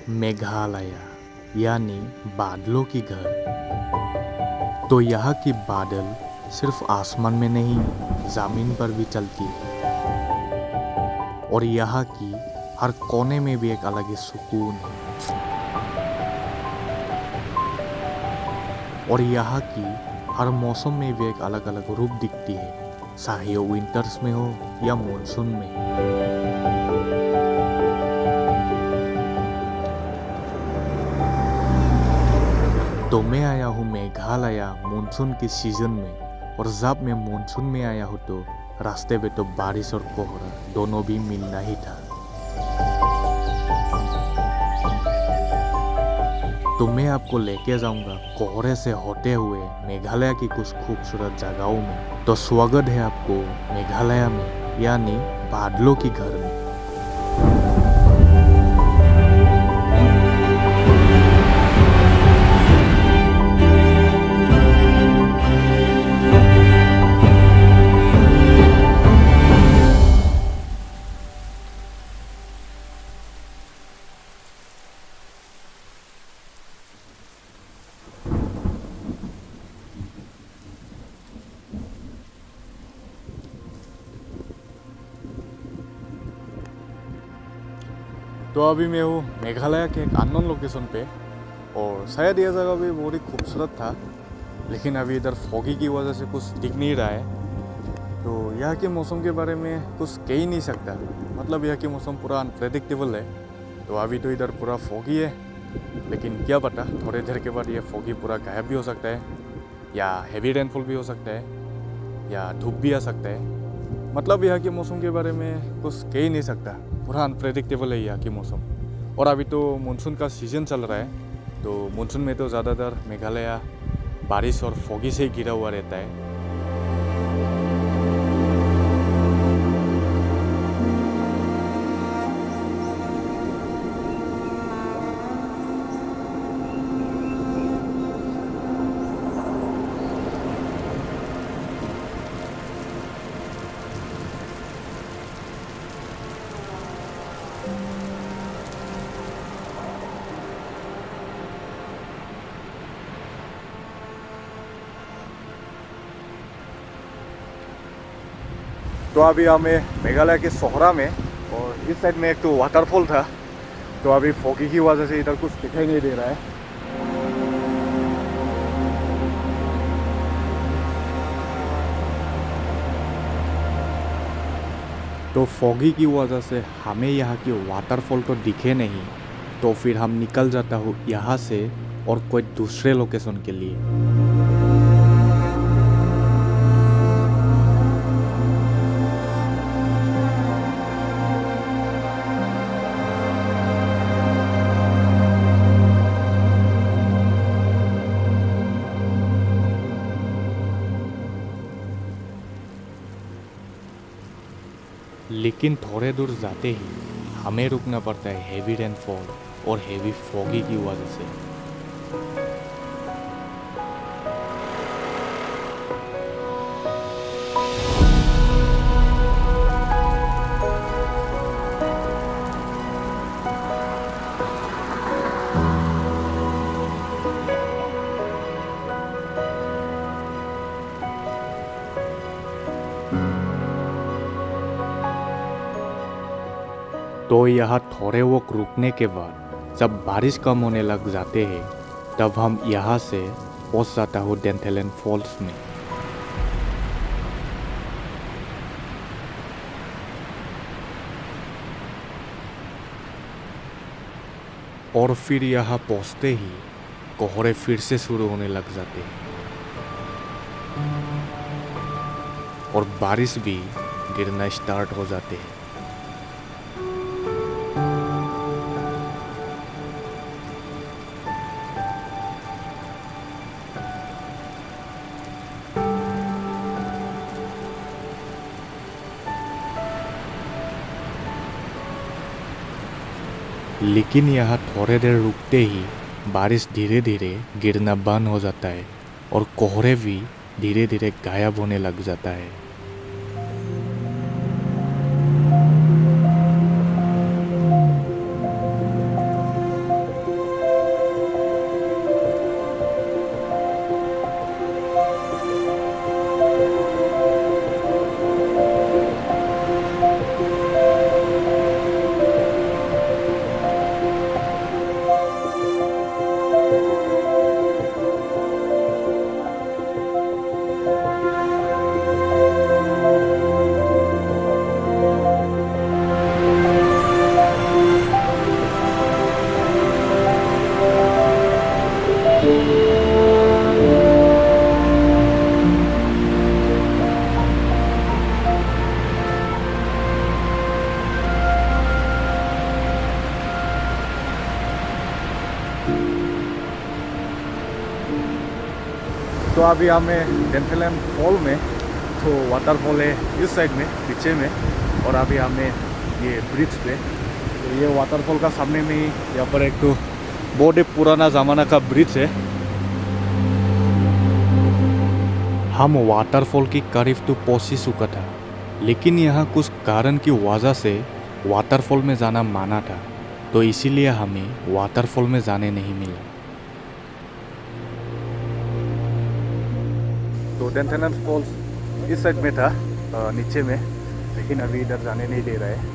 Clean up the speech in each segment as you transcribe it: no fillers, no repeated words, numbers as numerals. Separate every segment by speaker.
Speaker 1: मेघालय यानी बादलों की घर। तो यहाँ की बादल सिर्फ आसमान में नहीं, ज़मीन पर भी चलती है। और यहाँ की हर कोने में भी एक अलग ही सुकून है। और यहाँ की हर मौसम में भी एक अलग अलग रूप दिखती है, चाहे वो विंटर्स में हो या मानसून में। तो मैं आया हूँ मेघालय मानसून के सीजन में, और जब मैं मानसून में आया हूँ तो रास्ते पे तो बारिश और कोहरा दोनों भी मिलना ही था। तो मैं आपको लेके जाऊंगा कोहरे से होते हुए मेघालय की कुछ खूबसूरत जगहों में। तो स्वागत है आपको मेघालय में, यानी बादलों की घर में। तो अभी मैं हूँ मेघालय के एक अननोन लोकेशन पे, और शायद यह जगह भी बहुत ही खूबसूरत था, लेकिन अभी इधर फॉगी की वजह से कुछ दिख नहीं रहा है। तो यहाँ के मौसम के बारे में कुछ कह ही नहीं सकता, मतलब यहाँ के मौसम पूरा अनप्रेडिक्टेबल है। तो अभी तो इधर पूरा फॉगी है, लेकिन क्या पता थोड़ी देर के बाद ये फॉगी पूरा गायब भी हो सकता है, या हेवी रेनफॉल भी हो सकता है, या धूप भी आ सकता है। मतलब यहाँ के मौसम के बारे में कुछ कह ही नहीं सकता, पूरा अनप्रेडिक्टेबल है यहाँ की मौसम। और अभी तो मानसून का सीज़न चल रहा है, तो मानसून में तो ज़्यादातर मेघालय बारिश और फॉगी से ही घिरा हुआ रहता है। तो अभी हमें मेघालय के सोहरा में, और इस साइड में एक तो वाटरफॉल था, तो अभी फॉगी की वजह से इधर कुछ दिखाई नहीं दे रहा है। तो फॉगी की वजह से हमें यहाँ की वाटरफॉल तो दिखे नहीं, तो फिर हम निकल जाता हूँ यहाँ से और कोई दूसरे लोकेशन के लिए। लेकिन थोड़े दूर जाते ही हमें रुकना पड़ता है हेवी रेनफॉल और हेवी फॉगी की वजह से। तो यहाँ थोड़े वक्त रुकने के बाद जब बारिश कम होने लग जाते हैं, तब हम यहाँ से पहुँच जाता हूँ डेंथेलन फॉल्स में। और फिर यहाँ पहुँचते ही कोहरे फिर से शुरू होने लग जाते हैं, और बारिश भी गिरना स्टार्ट हो जाते हैं। लेकिन यहाँ थोड़े देर रुकते ही बारिश धीरे धीरे गिरना बंद हो जाता है, और कोहरे भी धीरे धीरे गायब होने लग जाता है। तो अभी हमें डेंथेलन फॉल में, तो वाटरफॉल है इस साइड में पीछे में, और अभी हमें ये ब्रिज पे, तो ये वाटरफॉल का सामने में ही यहाँ पर एक तो बहुत ही पुराना ज़माना का ब्रिज है। हम वाटरफॉल की करीब तो पहुँच ही चुका था, लेकिन यहाँ कुछ कारण की वजह से वाटरफॉल में जाना माना था, तो इसीलिए हमें वाटरफॉल में जाने नहीं मिला। तो डेंथेलन फॉल्स इस साइड में था, नीचे में, लेकिन अभी इधर जाने नहीं दे रहा है।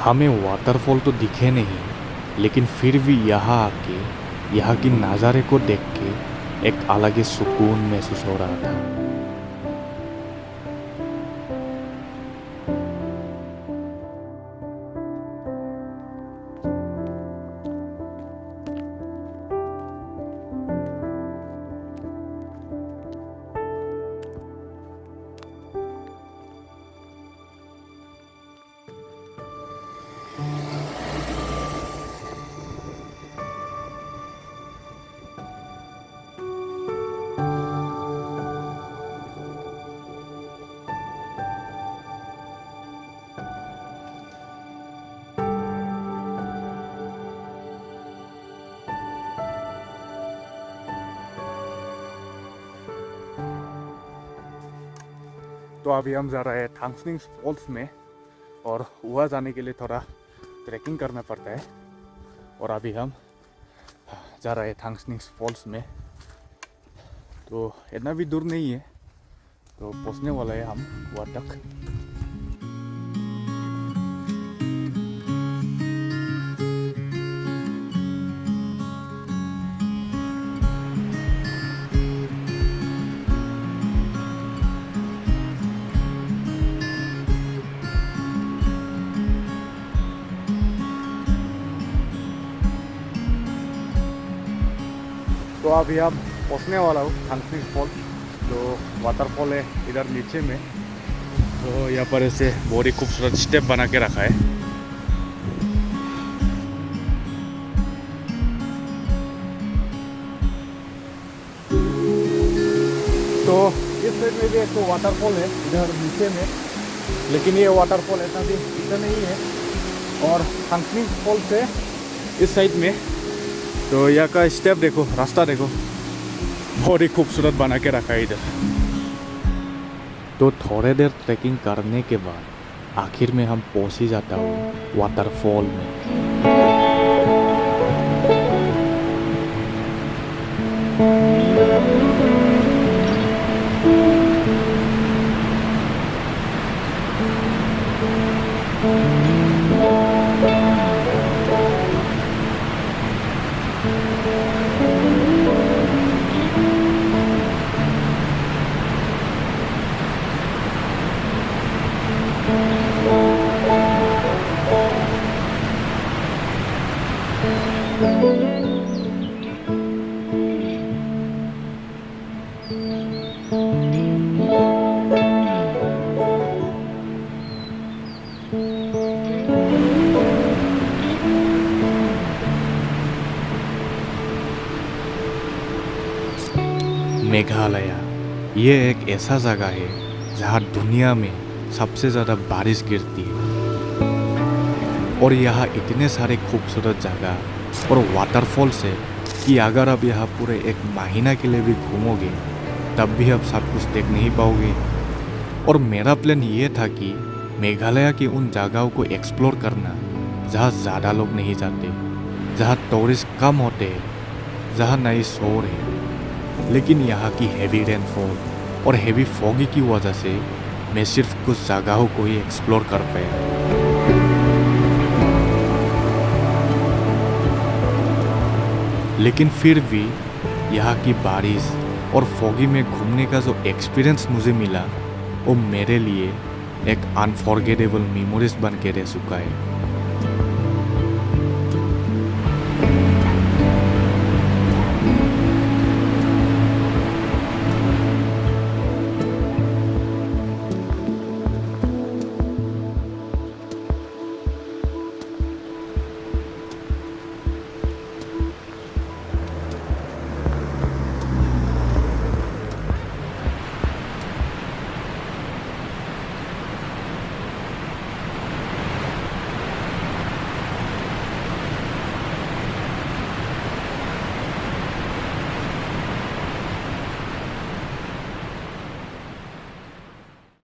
Speaker 1: हमें वाटरफॉल तो दिखे नहीं, लेकिन फिर भी यहाँ आके यहाँ की नज़ारे को देख के एक अलग ही सुकून महसूस हो रहा था। तो अभी हम जा रहे हैं थांगस्निंग फॉल्स में, और वहाँ जाने के लिए थोड़ा ट्रैकिंग करना पड़ता है। और अभी हम जा रहे हैं थांगस्निंग फॉल्स में, तो इतना भी दूर नहीं है, तो पहुँचने वाला है हम वहाँ तक। तो अभी आप पहुँचने वाला हूँ थांगस्निंग फॉल। तो वाटरफॉल है इधर नीचे में, तो यहाँ पर ऐसे बहुत ही खूबसूरत स्टेप बना के रखा है। तो इस साइड में भी एक तो वाटरफॉल है इधर नीचे में, लेकिन ये वाटरफॉल ऐसा भी इधर नहीं है। और थांगस्निंग फॉल से इस साइड में, तो यहाँ का स्टेप देखो, रास्ता देखो, बहुत ही खूबसूरत बना के रखा है इधर। तो थोड़े देर ट्रैकिंग करने के बाद आखिर में हम पहुँच ही जाता हूँ वाटरफॉल में। मेघालय ये एक ऐसा जगह है जहाँ दुनिया में सबसे ज़्यादा बारिश गिरती है, और यहाँ इतने सारे खूबसूरत जगह और वाटरफॉल्स है कि अगर आप यहाँ पूरे एक महीना के लिए भी घूमोगे तब भी आप सब कुछ देख नहीं पाओगे। और मेरा प्लान ये था कि मेघालय की उन जगहों को एक्सप्लोर करना जहाँ ज़्यादा लोग नहीं जाते, जहाँ टूरिस्ट कम होते हैं, जहाँ नई शोर है। लेकिन यहाँ की हैवी रेनफॉल और हैवी फॉगी की वजह से मैं सिर्फ कुछ जगहों को ही एक्सप्लोर कर पाया। लेकिन फिर भी यहाँ की बारिश और फॉगी में घूमने का जो एक्सपीरियंस मुझे मिला वो मेरे लिए एक अनफॉरगेटेबल मेमोरीज बन के रह चुका है।